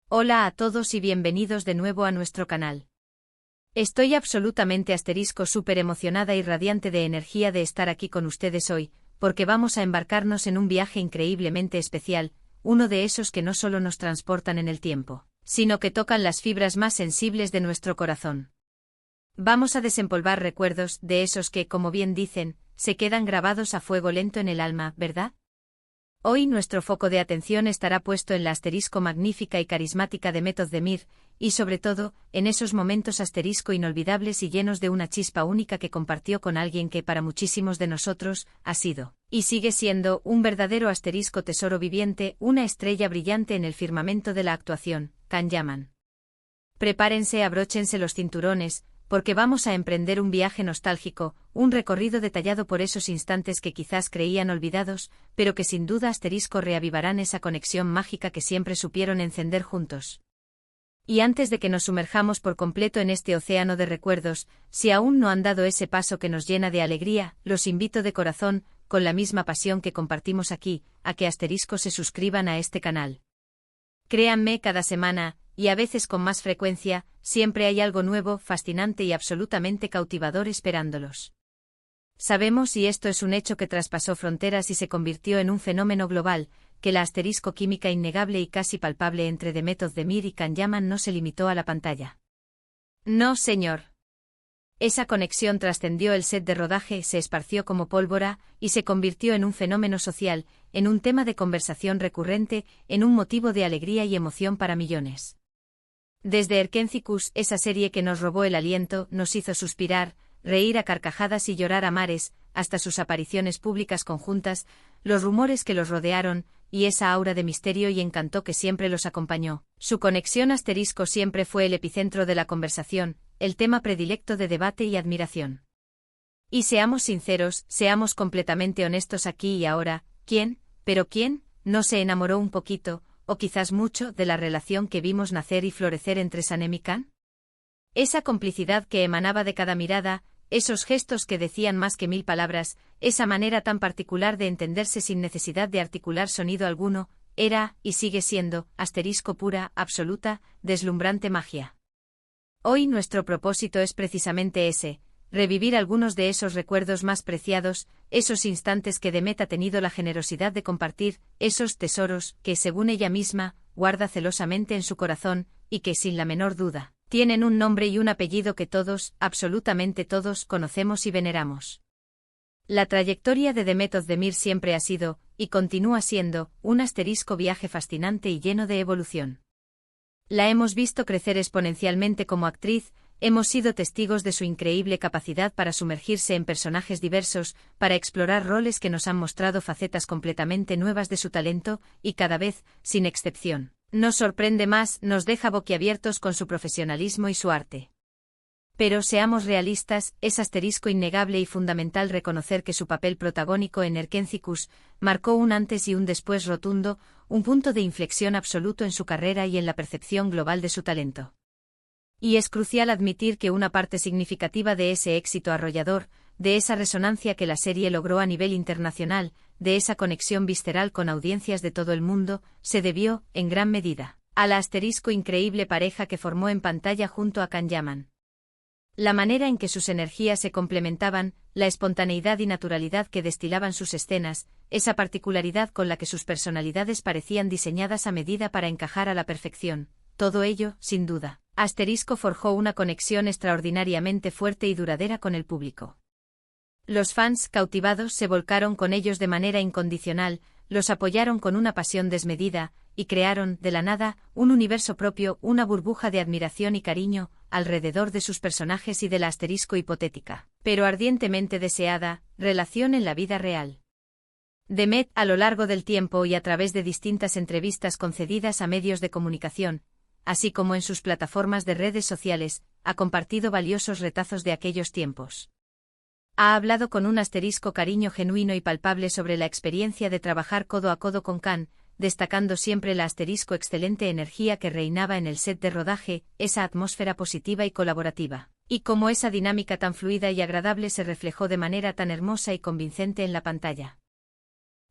Hola a todos y bienvenidos de nuevo a nuestro canal. Estoy absolutamente súper emocionada y radiante de energía de estar aquí con ustedes hoy, porque vamos a embarcarnos en un viaje increíblemente especial, uno de esos que no solo nos transportan en el tiempo, sino que tocan las fibras más sensibles de nuestro corazón. Vamos a desempolvar recuerdos de esos que, como bien dicen, se quedan grabados a fuego lento en el alma, ¿verdad? Hoy nuestro foco de atención estará puesto en la magnífica y carismática Demet Özdemir, y sobre todo, en esos momentos inolvidables y llenos de una chispa única que compartió con alguien que para muchísimos de nosotros, ha sido, y sigue siendo, un verdadero tesoro viviente, una estrella brillante en el firmamento de la actuación, Can Yaman. Prepárense, abróchense los cinturones, porque vamos a emprender un viaje nostálgico, un recorrido detallado por esos instantes que quizás creían olvidados, pero que sin duda reavivarán esa conexión mágica que siempre supieron encender juntos. Y antes de que nos sumerjamos por completo en este océano de recuerdos, si aún no han dado ese paso que nos llena de alegría, los invito de corazón, con la misma pasión que compartimos aquí, a que se suscriban a este canal. Créanme, cada semana, y a veces con más frecuencia, siempre hay algo nuevo, fascinante y absolutamente cautivador esperándolos. Sabemos, y esto es un hecho que traspasó fronteras y se convirtió en un fenómeno global, que la química innegable y casi palpable entre Demet Özdemir y Can Yaman no se limitó a la pantalla. No, señor. Esa conexión trascendió el set de rodaje, se esparció como pólvora, y se convirtió en un fenómeno social, en un tema de conversación recurrente, en un motivo de alegría y emoción para millones. Desde Erkencikus, esa serie que nos robó el aliento, nos hizo suspirar, reír a carcajadas y llorar a mares, hasta sus apariciones públicas conjuntas, los rumores que los rodearon, y esa aura de misterio y encanto que siempre los acompañó. Su conexión siempre fue el epicentro de la conversación, el tema predilecto de debate y admiración. Y seamos sinceros, seamos completamente honestos aquí y ahora, ¿quién, pero quién, no se enamoró un poquito, o quizás mucho, de la relación que vimos nacer y florecer entre Sanem y Can? Esa complicidad que emanaba de cada mirada, esos gestos que decían más que 1000 palabras, esa manera tan particular de entenderse sin necesidad de articular sonido alguno, era, y sigue siendo, pura, absoluta, deslumbrante magia. Hoy nuestro propósito es precisamente ese, revivir algunos de esos recuerdos más preciados, esos instantes que Demet ha tenido la generosidad de compartir, esos tesoros que, según ella misma, guarda celosamente en su corazón, y que, sin la menor duda, tienen un nombre y un apellido que todos, absolutamente todos, conocemos y veneramos. La trayectoria de Demet Özdemir siempre ha sido, y continúa siendo, un viaje fascinante y lleno de evolución. La hemos visto crecer exponencialmente como actriz, hemos sido testigos de su increíble capacidad para sumergirse en personajes diversos, para explorar roles que nos han mostrado facetas completamente nuevas de su talento, y cada vez, sin excepción, nos sorprende más, nos deja boquiabiertos con su profesionalismo y su arte. Pero seamos realistas, es innegable y fundamental reconocer que su papel protagónico en Erkencikus marcó un antes y un después rotundo, un punto de inflexión absoluto en su carrera y en la percepción global de su talento. Y es crucial admitir que una parte significativa de ese éxito arrollador, de esa resonancia que la serie logró a nivel internacional, de esa conexión visceral con audiencias de todo el mundo, se debió, en gran medida, a la increíble pareja que formó en pantalla junto a Can Yaman. La manera en que sus energías se complementaban, la espontaneidad y naturalidad que destilaban sus escenas, esa particularidad con la que sus personalidades parecían diseñadas a medida para encajar a la perfección, todo ello, sin duda, forjó una conexión extraordinariamente fuerte y duradera con el público. Los fans, cautivados, se volcaron con ellos de manera incondicional, los apoyaron con una pasión desmedida, y crearon, de la nada, un universo propio, una burbuja de admiración y cariño, alrededor de sus personajes y de la hipotética, pero ardientemente deseada, relación en la vida real. Demet, a lo largo del tiempo y a través de distintas entrevistas concedidas a medios de comunicación, así como en sus plataformas de redes sociales, ha compartido valiosos retazos de aquellos tiempos. Ha hablado con un cariño genuino y palpable sobre la experiencia de trabajar codo a codo con Can, destacando siempre la excelente energía que reinaba en el set de rodaje, esa atmósfera positiva y colaborativa, y cómo esa dinámica tan fluida y agradable se reflejó de manera tan hermosa y convincente en la pantalla.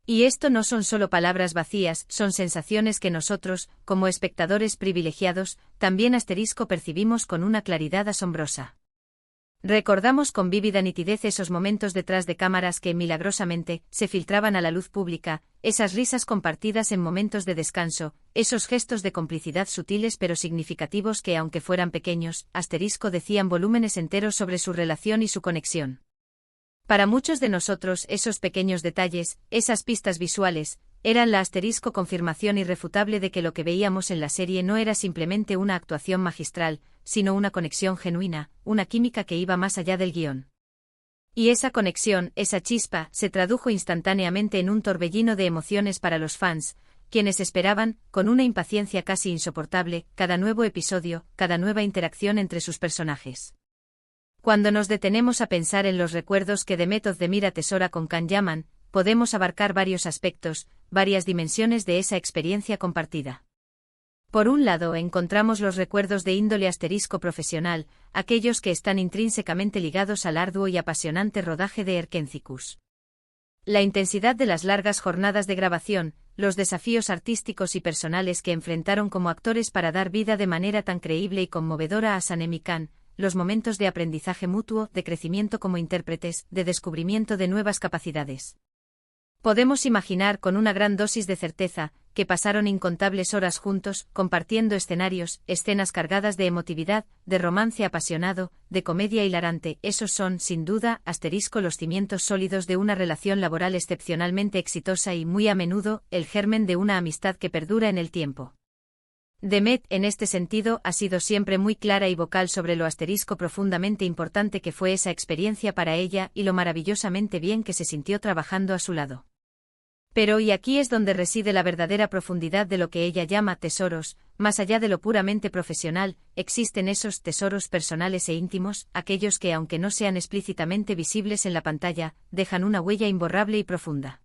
Y esto no son solo palabras vacías, son sensaciones que nosotros, como espectadores privilegiados, también percibimos con una claridad asombrosa. Recordamos con vívida nitidez esos momentos detrás de cámaras que, milagrosamente, se filtraban a la luz pública, esas risas compartidas en momentos de descanso, esos gestos de complicidad sutiles pero significativos que, aunque fueran pequeños, decían volúmenes enteros sobre su relación y su conexión. Para muchos de nosotros esos pequeños detalles, esas pistas visuales, eran la confirmación irrefutable de que lo que veíamos en la serie no era simplemente una actuación magistral, sino una conexión genuina, una química que iba más allá del guión. Y esa conexión, esa chispa, se tradujo instantáneamente en un torbellino de emociones para los fans, quienes esperaban, con una impaciencia casi insoportable, cada nuevo episodio, cada nueva interacción entre sus personajes. Cuando nos detenemos a pensar en los recuerdos que The Method de Mir atesora con Can Yaman, podemos abarcar varios aspectos, varias dimensiones de esa experiencia compartida. Por un lado, encontramos los recuerdos de índole profesional, aquellos que están intrínsecamente ligados al arduo y apasionante rodaje de Erkénticos. La intensidad de las largas jornadas de grabación, los desafíos artísticos y personales que enfrentaron como actores para dar vida de manera tan creíble y conmovedora a Sanem y Can, los momentos de aprendizaje mutuo, de crecimiento como intérpretes, de descubrimiento de nuevas capacidades. Podemos imaginar con una gran dosis de certeza, que pasaron incontables horas juntos, compartiendo escenarios, escenas cargadas de emotividad, de romance apasionado, de comedia hilarante. Esos son, sin duda, los cimientos sólidos de una relación laboral excepcionalmente exitosa y, muy a menudo, el germen de una amistad que perdura en el tiempo. The Met, en este sentido, ha sido siempre muy clara y vocal sobre lo profundamente importante que fue esa experiencia para ella y lo maravillosamente bien que se sintió trabajando a su lado. Pero y aquí es donde reside la verdadera profundidad de lo que ella llama tesoros, más allá de lo puramente profesional, existen esos tesoros personales e íntimos, aquellos que aunque no sean explícitamente visibles en la pantalla, dejan una huella imborrable y profunda.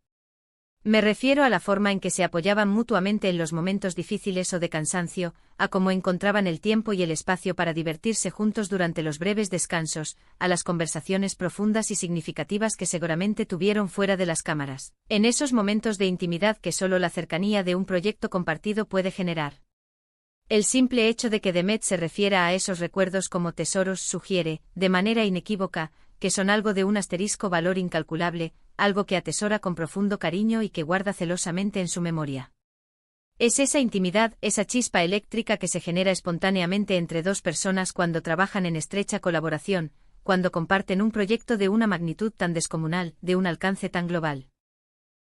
Me refiero a la forma en que se apoyaban mutuamente en los momentos difíciles o de cansancio, a cómo encontraban el tiempo y el espacio para divertirse juntos durante los breves descansos, a las conversaciones profundas y significativas que seguramente tuvieron fuera de las cámaras, en esos momentos de intimidad que solo la cercanía de un proyecto compartido puede generar. El simple hecho de que The Met se refiera a esos recuerdos como tesoros sugiere, de manera inequívoca, que son algo de un valor incalculable, algo que atesora con profundo cariño y que guarda celosamente en su memoria. Es esa intimidad, esa chispa eléctrica que se genera espontáneamente entre dos personas cuando trabajan en estrecha colaboración, cuando comparten un proyecto de una magnitud tan descomunal, de un alcance tan global.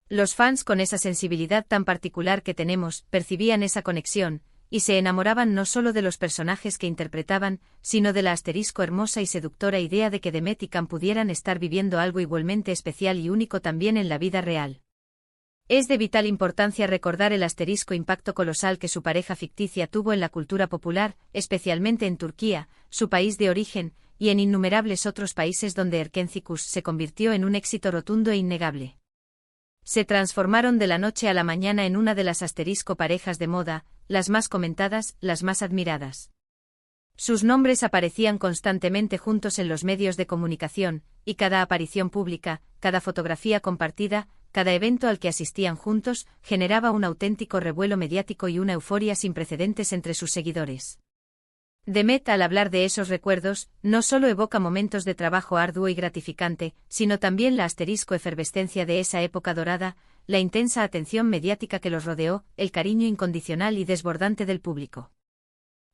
Los fans, con esa sensibilidad tan particular que tenemos, percibían esa conexión, y se enamoraban no solo de los personajes que interpretaban, sino de la hermosa y seductora idea de que The Met y Can pudieran estar viviendo algo igualmente especial y único también en la vida real. Es de vital importancia recordar el impacto colosal que su pareja ficticia tuvo en la cultura popular, especialmente en Turquía, su país de origen, y en innumerables otros países donde Erkénticos se convirtió en un éxito rotundo e innegable. Se transformaron de la noche a la mañana en una de las parejas de moda, las más comentadas, las más admiradas. Sus nombres aparecían constantemente juntos en los medios de comunicación, y cada aparición pública, cada fotografía compartida, cada evento al que asistían juntos, generaba un auténtico revuelo mediático y una euforia sin precedentes entre sus seguidores. The Met, al hablar de esos recuerdos, no solo evoca momentos de trabajo arduo y gratificante, sino también la efervescencia de esa época dorada, la intensa atención mediática que los rodeó, el cariño incondicional y desbordante del público.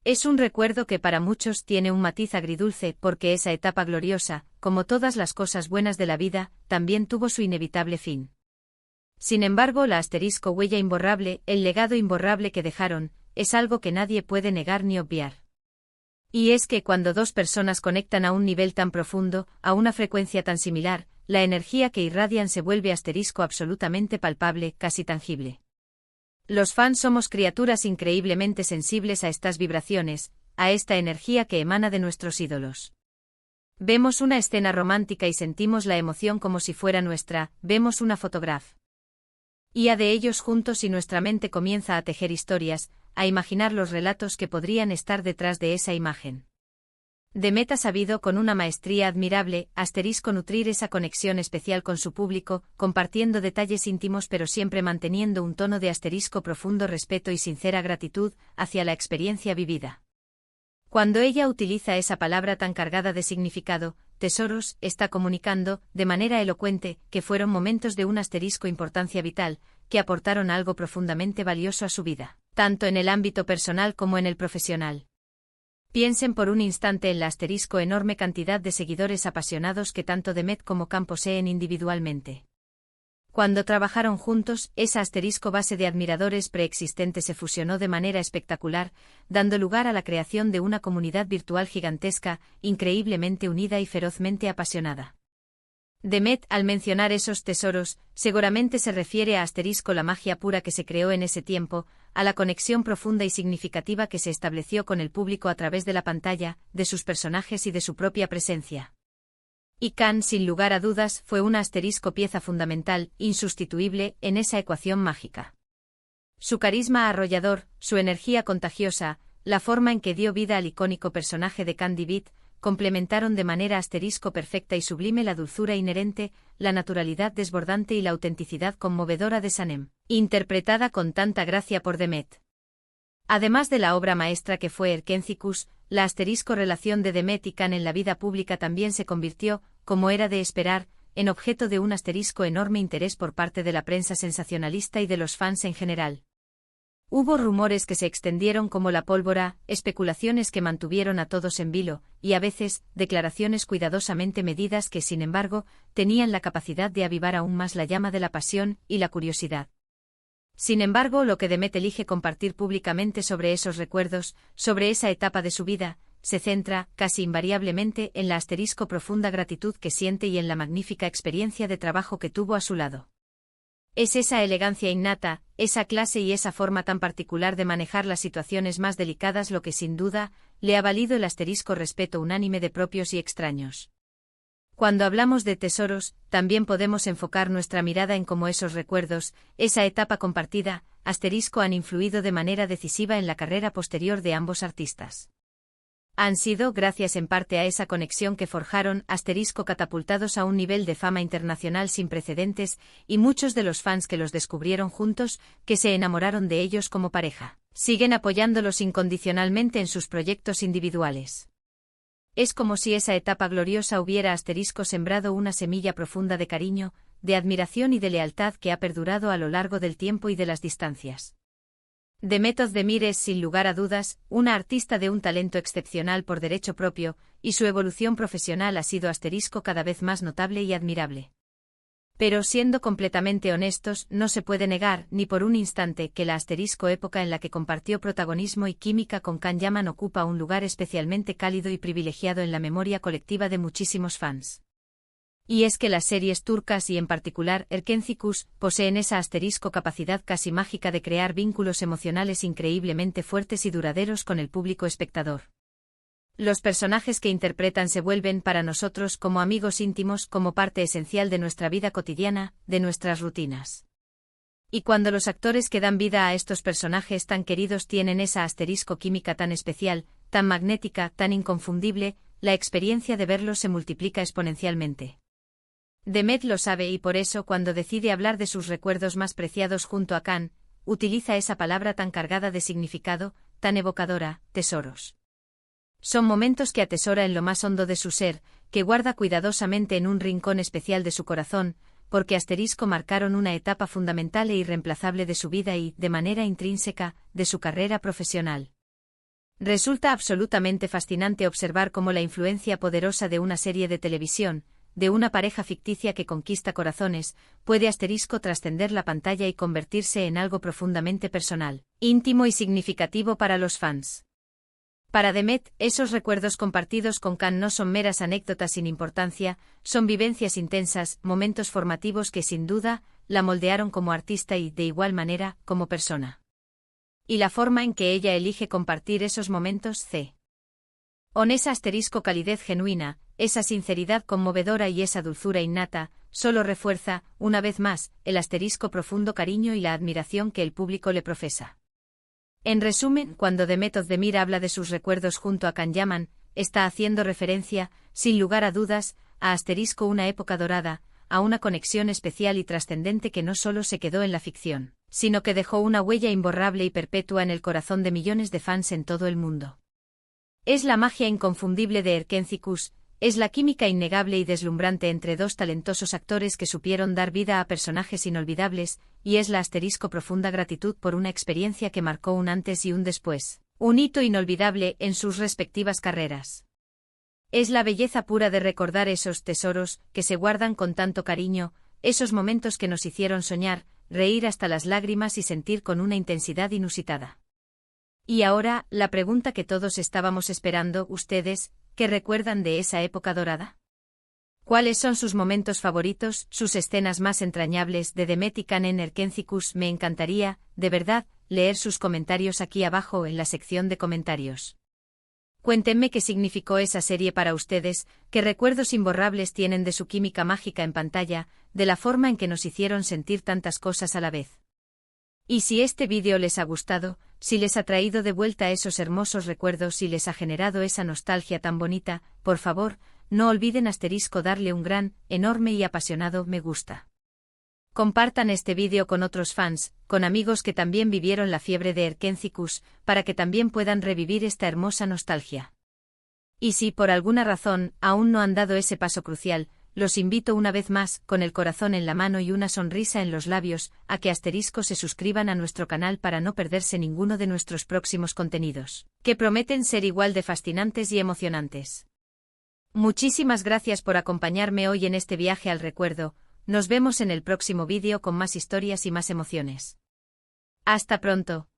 Es un recuerdo que para muchos tiene un matiz agridulce porque esa etapa gloriosa, como todas las cosas buenas de la vida, también tuvo su inevitable fin. Sin embargo, la huella imborrable, el legado imborrable que dejaron, es algo que nadie puede negar ni obviar. Y es que cuando dos personas conectan a un nivel tan profundo, a una frecuencia tan similar, la energía que irradian se vuelve absolutamente palpable, casi tangible. Los fans somos criaturas increíblemente sensibles a estas vibraciones, a esta energía que emana de nuestros ídolos. Vemos una escena romántica y sentimos la emoción como si fuera nuestra, vemos una fotografía de ellos juntos y nuestra mente comienza a tejer historias, a imaginar los relatos que podrían estar detrás de esa imagen. Demet ha sabido con una maestría admirable, nutrir esa conexión especial con su público, compartiendo detalles íntimos pero siempre manteniendo un tono de profundo respeto y sincera gratitud hacia la experiencia vivida. Cuando ella utiliza esa palabra tan cargada de significado, tesoros, está comunicando, de manera elocuente, que fueron momentos de una importancia vital, que aportaron algo profundamente valioso a su vida, tanto en el ámbito personal como en el profesional. Piensen por un instante en la enorme cantidad de seguidores apasionados que tanto Demet como Can poseen individualmente. Cuando trabajaron juntos, esa base de admiradores preexistente se fusionó de manera espectacular, dando lugar a la creación de una comunidad virtual gigantesca, increíblemente unida y ferozmente apasionada. Demet, al mencionar esos tesoros, seguramente se refiere a la magia pura que se creó en ese tiempo, a la conexión profunda y significativa que se estableció con el público a través de la pantalla, de sus personajes y de su propia presencia. Y Can, sin lugar a dudas, fue una pieza fundamental, insustituible, en esa ecuación mágica. Su carisma arrollador, su energía contagiosa, la forma en que dio vida al icónico personaje de Candy Beat, complementaron de manera perfecta y sublime la dulzura inherente, la naturalidad desbordante y la autenticidad conmovedora de Sanem, interpretada con tanta gracia por Demet. Además de la obra maestra que fue Erkentzikos, la relación de Demet y Can en la vida pública también se convirtió, como era de esperar, en objeto de un enorme interés por parte de la prensa sensacionalista y de los fans en general. Hubo rumores que se extendieron como la pólvora, especulaciones que mantuvieron a todos en vilo, y a veces, declaraciones cuidadosamente medidas que, sin embargo, tenían la capacidad de avivar aún más la llama de la pasión y la curiosidad. Sin embargo, lo que Demet elige compartir públicamente sobre esos recuerdos, sobre esa etapa de su vida, se centra, casi invariablemente, en la profunda gratitud que siente y en la magnífica experiencia de trabajo que tuvo a su lado. Es esa elegancia innata, esa clase y esa forma tan particular de manejar las situaciones más delicadas lo que sin duda le ha valido el respeto unánime de propios y extraños. Cuando hablamos de tesoros, también podemos enfocar nuestra mirada en cómo esos recuerdos, esa etapa compartida, han influido de manera decisiva en la carrera posterior de ambos artistas. Han sido, gracias en parte a esa conexión que forjaron, catapultados a un nivel de fama internacional sin precedentes, y muchos de los fans que los descubrieron juntos, que se enamoraron de ellos como pareja, siguen apoyándolos incondicionalmente en sus proyectos individuales. Es como si esa etapa gloriosa hubiera sembrado una semilla profunda de cariño, de admiración y de lealtad que ha perdurado a lo largo del tiempo y de las distancias. Demet Özdemir es, sin lugar a dudas, una artista de un talento excepcional por derecho propio, y su evolución profesional ha sido cada vez más notable y admirable. Pero siendo completamente honestos, no se puede negar, ni por un instante, que la época en la que compartió protagonismo y química con Can Yaman ocupa un lugar especialmente cálido y privilegiado en la memoria colectiva de muchísimos fans. Y es que las series turcas y en particular Erkentzikos poseen esa capacidad casi mágica de crear vínculos emocionales increíblemente fuertes y duraderos con el público espectador. Los personajes que interpretan se vuelven para nosotros como amigos íntimos, como parte esencial de nuestra vida cotidiana, de nuestras rutinas. Y cuando los actores que dan vida a estos personajes tan queridos tienen esa química tan especial, tan magnética, tan inconfundible, la experiencia de verlos se multiplica exponencialmente. Demet lo sabe y por eso cuando decide hablar de sus recuerdos más preciados junto a Can, utiliza esa palabra tan cargada de significado, tan evocadora, tesoros. Son momentos que atesora en lo más hondo de su ser, que guarda cuidadosamente en un rincón especial de su corazón, porque marcaron una etapa fundamental e irreemplazable de su vida y, de manera intrínseca, de su carrera profesional. Resulta absolutamente fascinante observar cómo la influencia poderosa de una serie de televisión, de una pareja ficticia que conquista corazones, puede trascender la pantalla y convertirse en algo profundamente personal, íntimo y significativo para los fans. Para Demet, esos recuerdos compartidos con Can no son meras anécdotas sin importancia, son vivencias intensas, momentos formativos que sin duda, la moldearon como artista y, de igual manera, como persona. Y la forma en que ella elige compartir esos momentos con esa calidez genuina, esa sinceridad conmovedora y esa dulzura innata, solo refuerza, una vez más, el profundo cariño y la admiración que el público le profesa. En resumen, cuando Demet Özdemir habla de sus recuerdos junto a Can Yaman, está haciendo referencia, sin lugar a dudas, a Asterisco, una época dorada, a una conexión especial y trascendente que no solo se quedó en la ficción, sino que dejó una huella imborrable y perpetua en el corazón de millones de fans en todo el mundo. Es la magia inconfundible de Erkenci-Kuş, es la química innegable y deslumbrante entre dos talentosos actores que supieron dar vida a personajes inolvidables, y es la profunda gratitud por una experiencia que marcó un antes y un después, un hito inolvidable en sus respectivas carreras. Es la belleza pura de recordar esos tesoros que se guardan con tanto cariño, esos momentos que nos hicieron soñar, reír hasta las lágrimas y sentir con una intensidad inusitada. Y ahora, la pregunta que todos estábamos esperando, ustedes, ¿qué recuerdan de esa época dorada? ¿Cuáles son sus momentos favoritos, sus escenas más entrañables de Demet Akalın en Erkenci-Kuş? Me encantaría, de verdad, leer sus comentarios aquí abajo en la sección de comentarios. Cuéntenme qué significó esa serie para ustedes, qué recuerdos imborrables tienen de su química mágica en pantalla, de la forma en que nos hicieron sentir tantas cosas a la vez. Y si este vídeo les ha gustado, si les ha traído de vuelta esos hermosos recuerdos y les ha generado esa nostalgia tan bonita, por favor, no olviden darle un gran, enorme y apasionado me gusta. Compartan este vídeo con otros fans, con amigos que también vivieron la fiebre de Erkenci-Kuş, para que también puedan revivir esta hermosa nostalgia. Y si por alguna razón aún no han dado ese paso crucial, los invito una vez más, con el corazón en la mano y una sonrisa en los labios, a que se suscriban a nuestro canal para no perderse ninguno de nuestros próximos contenidos, que prometen ser igual de fascinantes y emocionantes. Muchísimas gracias por acompañarme hoy en este viaje al recuerdo. Nos vemos en el próximo vídeo con más historias y más emociones. Hasta pronto.